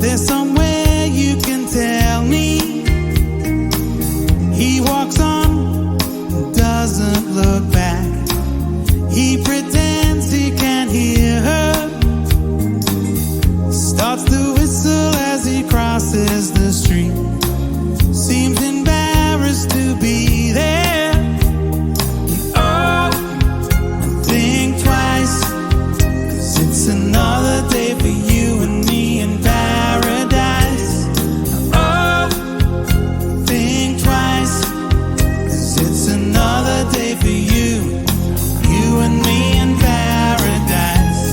There's somewhere you can tell me. He walks on, doesn't look back. He pretends he can't hear her. Starts to whistle as he crosses the street. Seems embarrassed to be there. Oh, and think twice, 'cause it's another day for you and me in paradise. Oh, think twice, 'cause it's another day for you, you and me in paradise.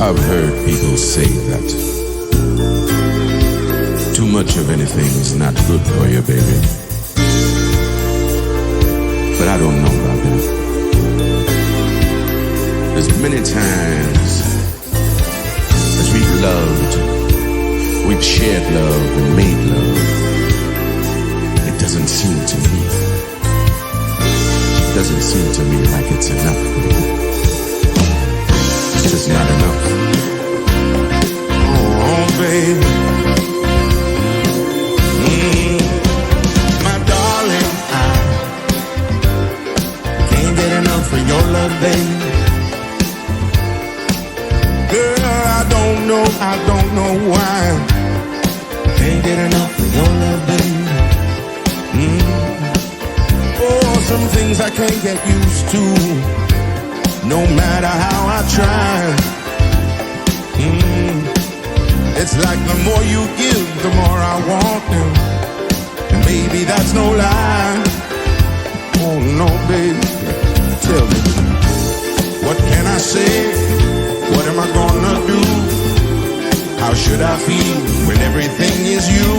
I've heard people say that too much of anything is not good for you, baby. But I don't know about that. There's many times as we've loved, we've shared love and made love. It doesn't seem to me like it's enough. It's just not enough. Oh, baby. My darling, I can't get enough of your love, baby. Girl, I don't know why. Can't get enough of your love, baby. Oh, some things I can't get used to, no matter how I try. It's like the more you give, the more I want them. And baby, that's no lie. Oh no, baby, tell me, what can I say? What am I gonna do? How should I feel when everything is you?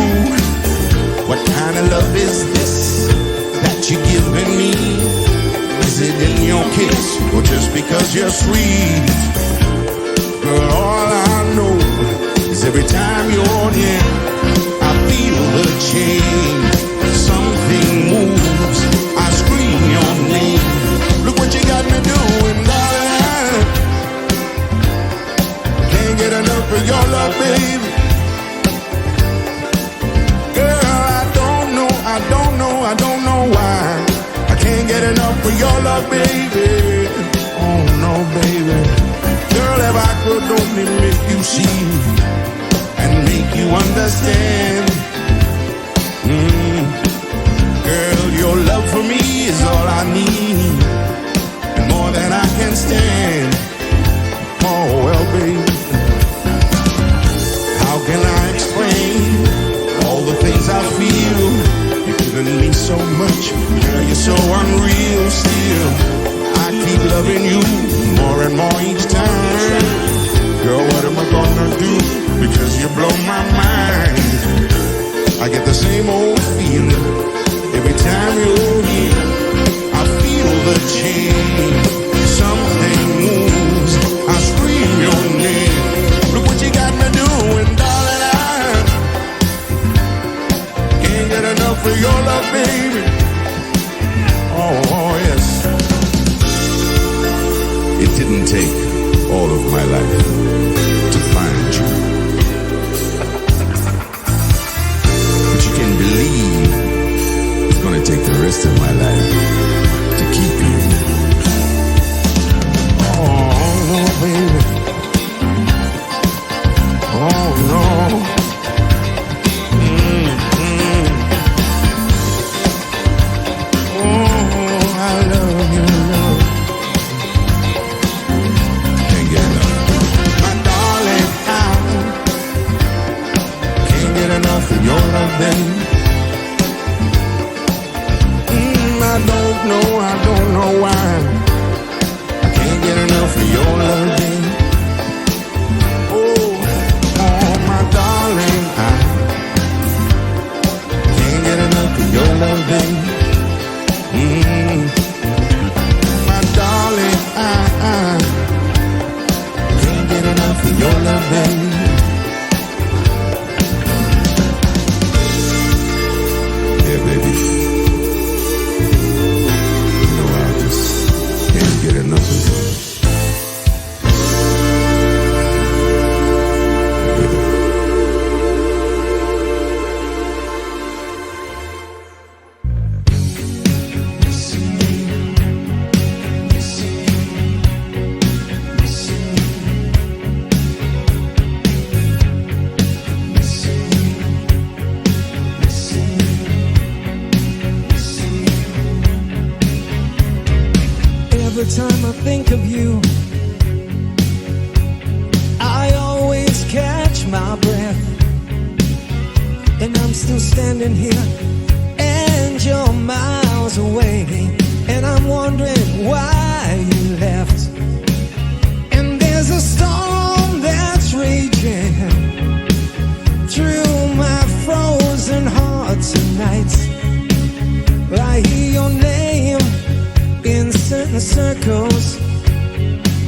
What kind of love is this that you're giving me? Is it in your kiss or just because you're sweet? Girl, all I know is every time you're near, I feel the change. Something moves, I scream your name. Look what you got me doing, darling. Can't get enough of your love, baby. I don't know why I can't get enough of your love, baby. Oh no, baby. Girl, if I could only make you see and make you understand. Girl, your love for me is all I need, and more than I can stand. Oh well, baby, how can I explain all the things I feel? Giving me so much, girl, you're so unreal. Still, I keep loving you more and more each time. Girl, what am I gonna do? Because you blow my mind. I get the same old feeling every time you're here. I feel the change. Something moves, I scream your name. Look what you got me doing, darling. I can't get enough of your love, baby. Oh, yes. It didn't take all of my life to find you, but you can believe it's gonna take the rest of my life to keep you. Oh, no, baby. Oh, no. Your love, babe. I don't know why I can't get enough of your love, babe. Oh, my darling, I can't get enough of your love, babe. My darling, I can't get enough of your love, babe. Baby, no, I just can't get enough of you. Every time I think of you, I always catch my breath. And I'm still standing here, and you're miles away. And I'm wondering why you left. And there's a storm circles,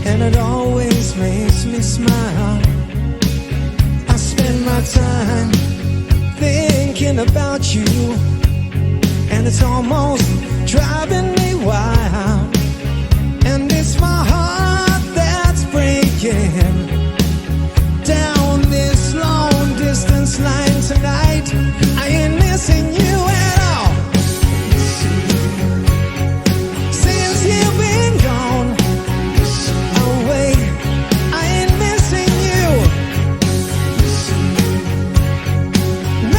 and it always makes me smile. I spend my time thinking about you, and it's almost driving me wild. And it's my heart that's breaking down this long distance line tonight. I ain't missing you at all. Since you've been gone away, I ain't missing you.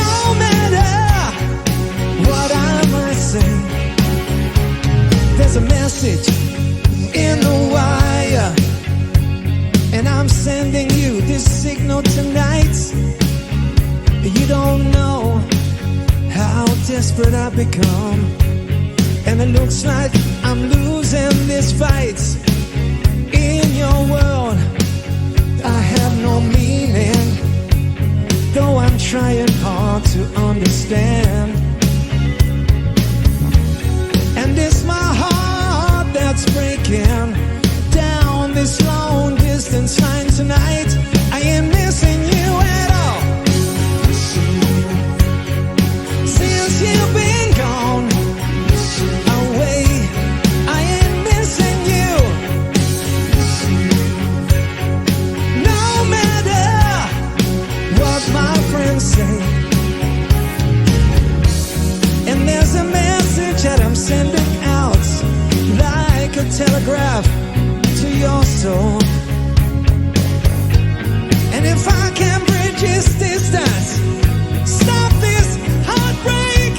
No matter what I might say, there's a message in the wire, and I'm sending you this signal tonight. You don't know how desperate I've become, and it looks like I'm losing this fight. In your world, I have no meaning, though I'm trying hard to understand. And it's my heart that's breaking down this long distance line tonight. I ain't missing you at all. Since you've been gone away, I ain't missing you. No matter what my friends say. And there's a message that I'm sending out, like a telegraph to your soul. And if I can bridge this distance, stop this heartbreak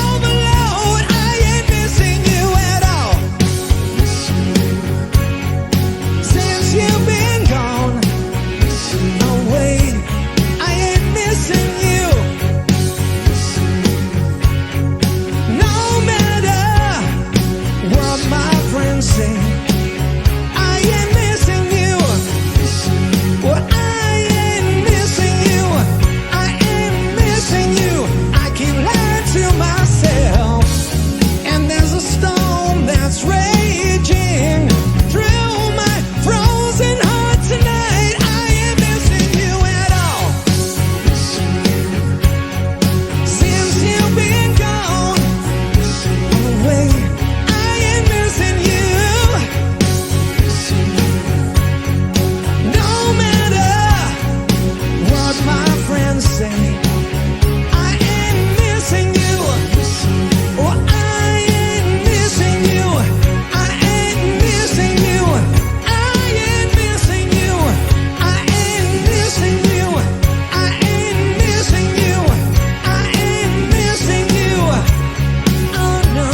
overload, I ain't missing you at all. Since you've been gone away, I ain't missing you. No matter what my friends say, I ain't missing you. Well, I ain't missing you. I ain't missing you. I keep lying to myself, and there's a storm that's raging through my frozen heart tonight. I ain't missing you at all. Since you've been gone away, I ain't missing you. No matter what my friends say, I ain't missing you. Oh, I ain't missing you. I ain't missing you. I ain't missing you. I ain't missing you. I ain't missing you. I ain't missing you. Oh no.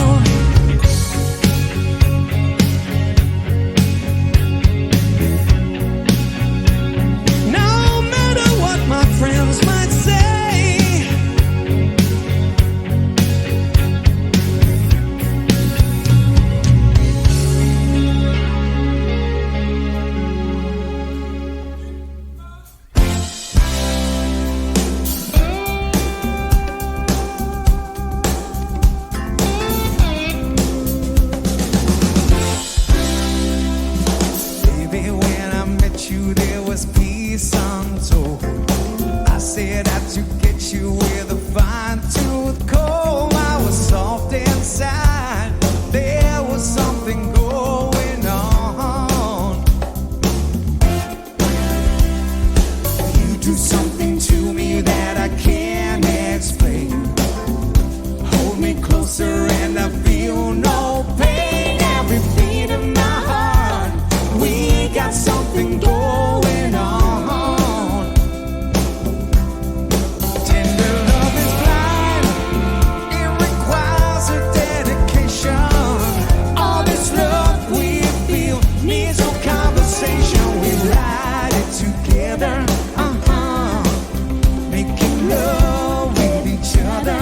No matter what my friends might say. Baby, when I met you, there was peace untold. I said I'd to get you with a fine-tooth comb. I was soft inside. There was something going on. You do something to me that I can't explain. Hold me closer and I feel no pain. Every beat of my heart, we got something going on. Tender love is blind, it requires a dedication. All this love we feel needs no conversation. We ride it together, making love with each other.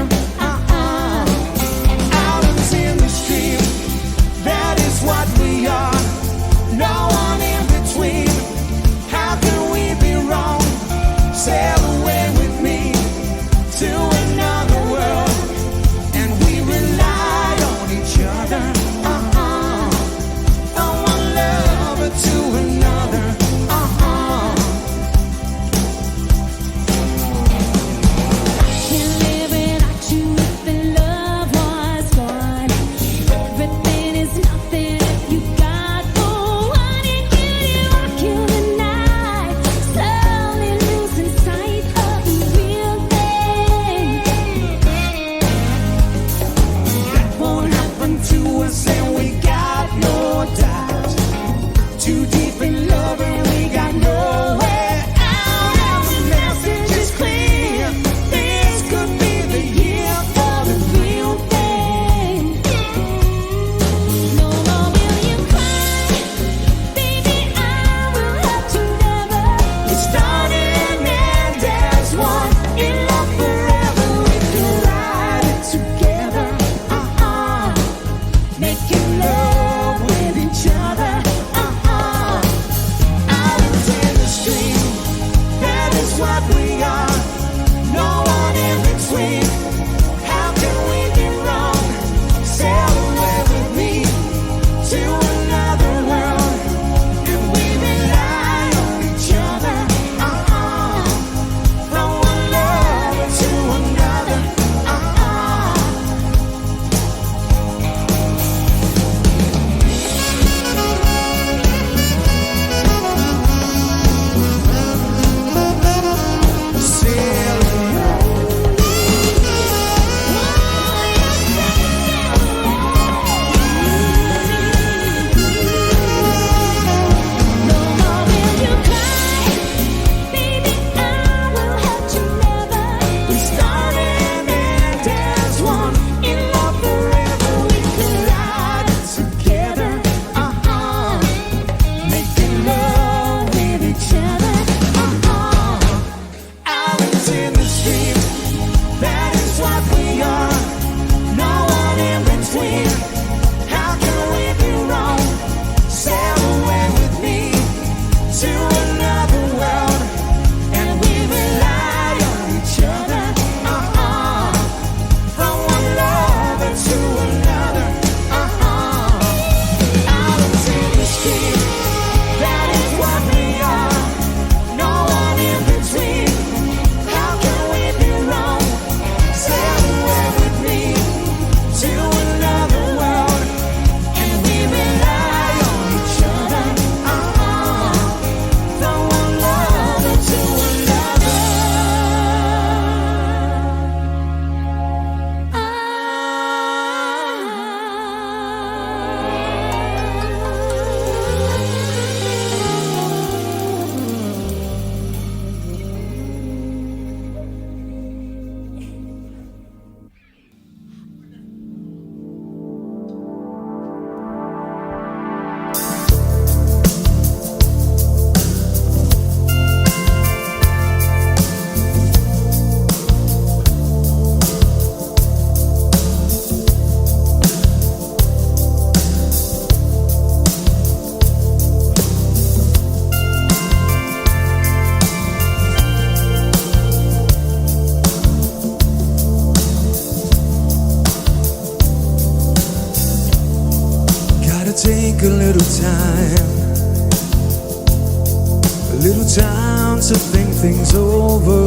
a little time to think things over.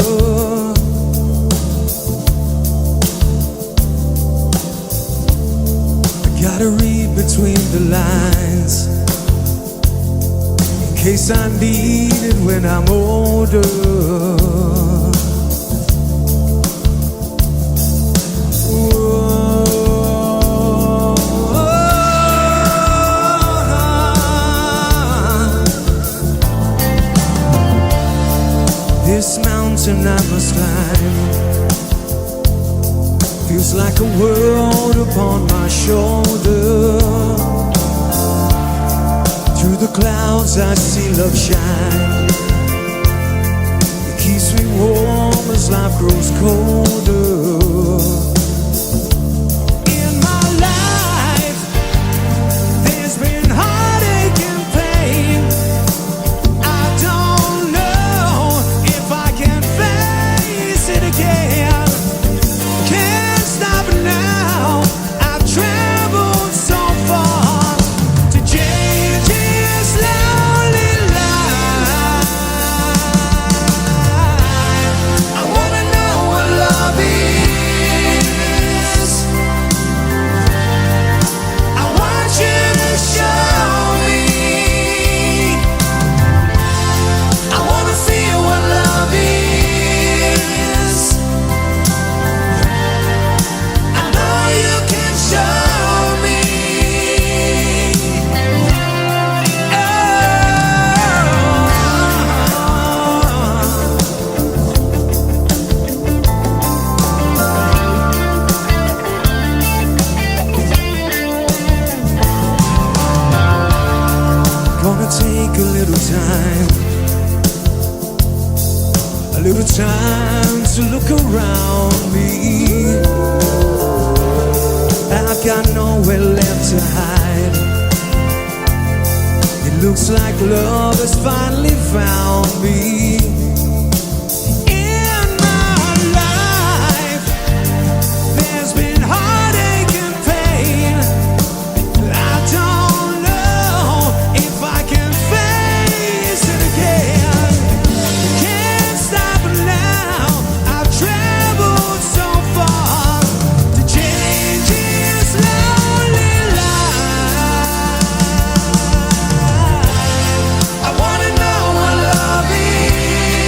I gotta read between the lines in case I need it when I'm older. This mountain I must climb feels like a world upon my shoulder. Through the clouds I see love shine. It keeps me warm as life grows colder. In my life there's been heartache and pain. I don't know if I can face it again. Can't stop it now. I've traveled so far to change this lonely life. I wanna know what love is. I want you to show me. I wanna feel what love is. I know you can show me. Gonna take a little time to look around me. I've got nowhere left to hide. It looks like love has finally found me. In my life there's been heartache and pain. I don't know if I can face it again. Can't stop it now. I've traveled so far to change this lonely life. I wanna know what love is.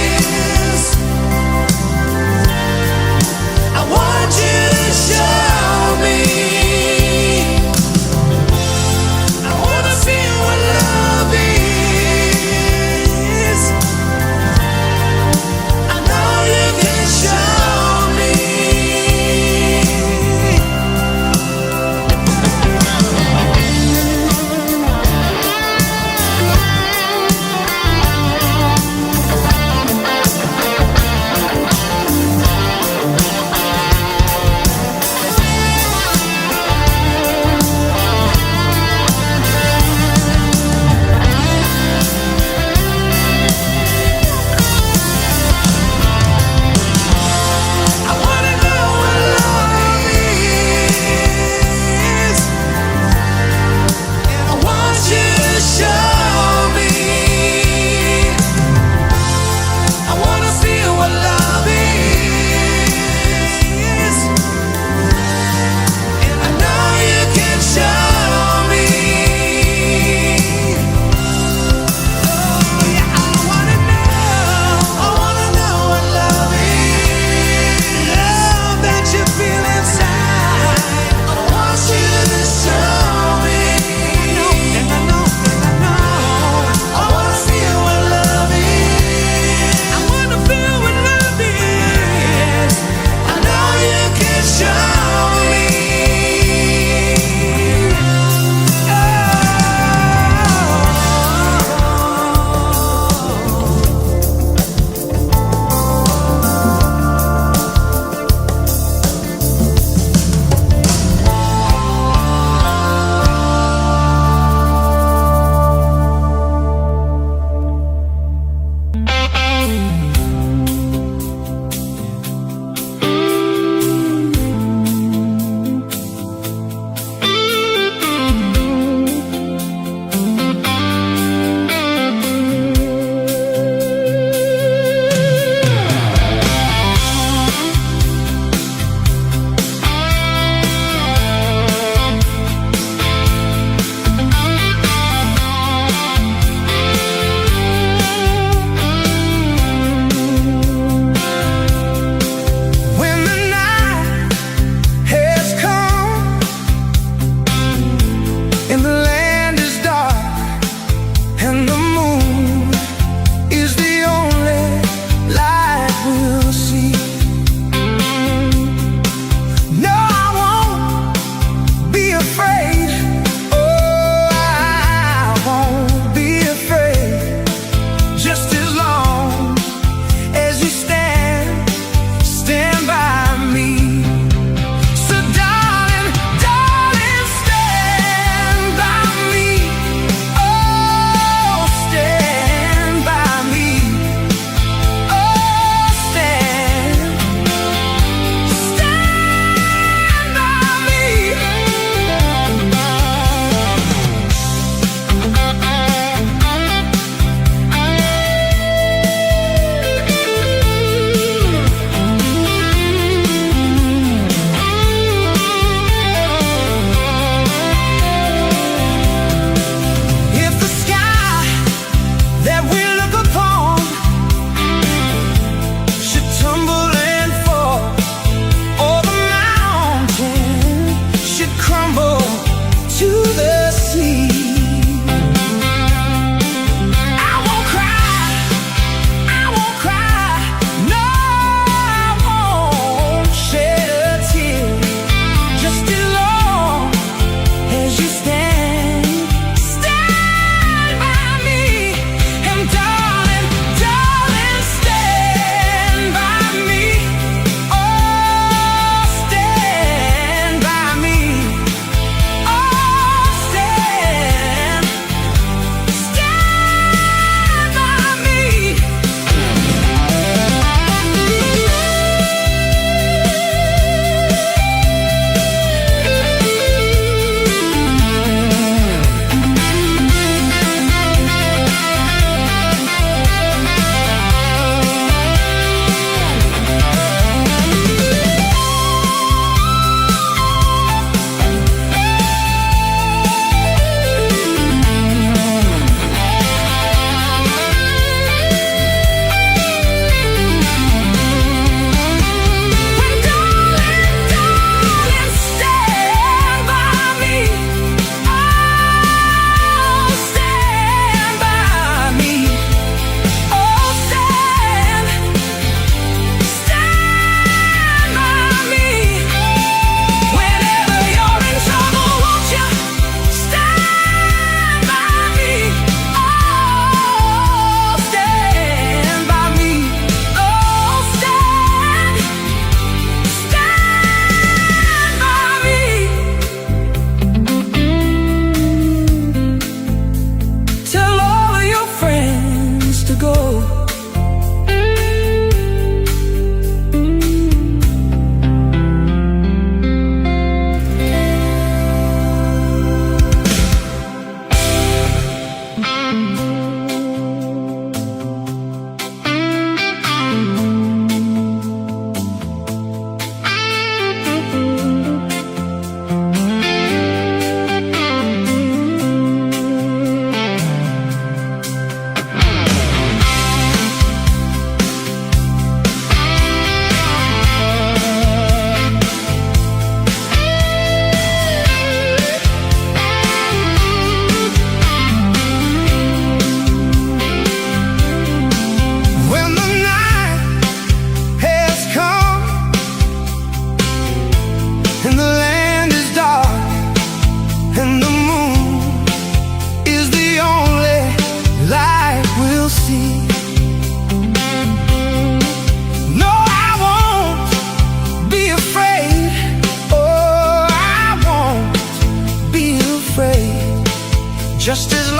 just as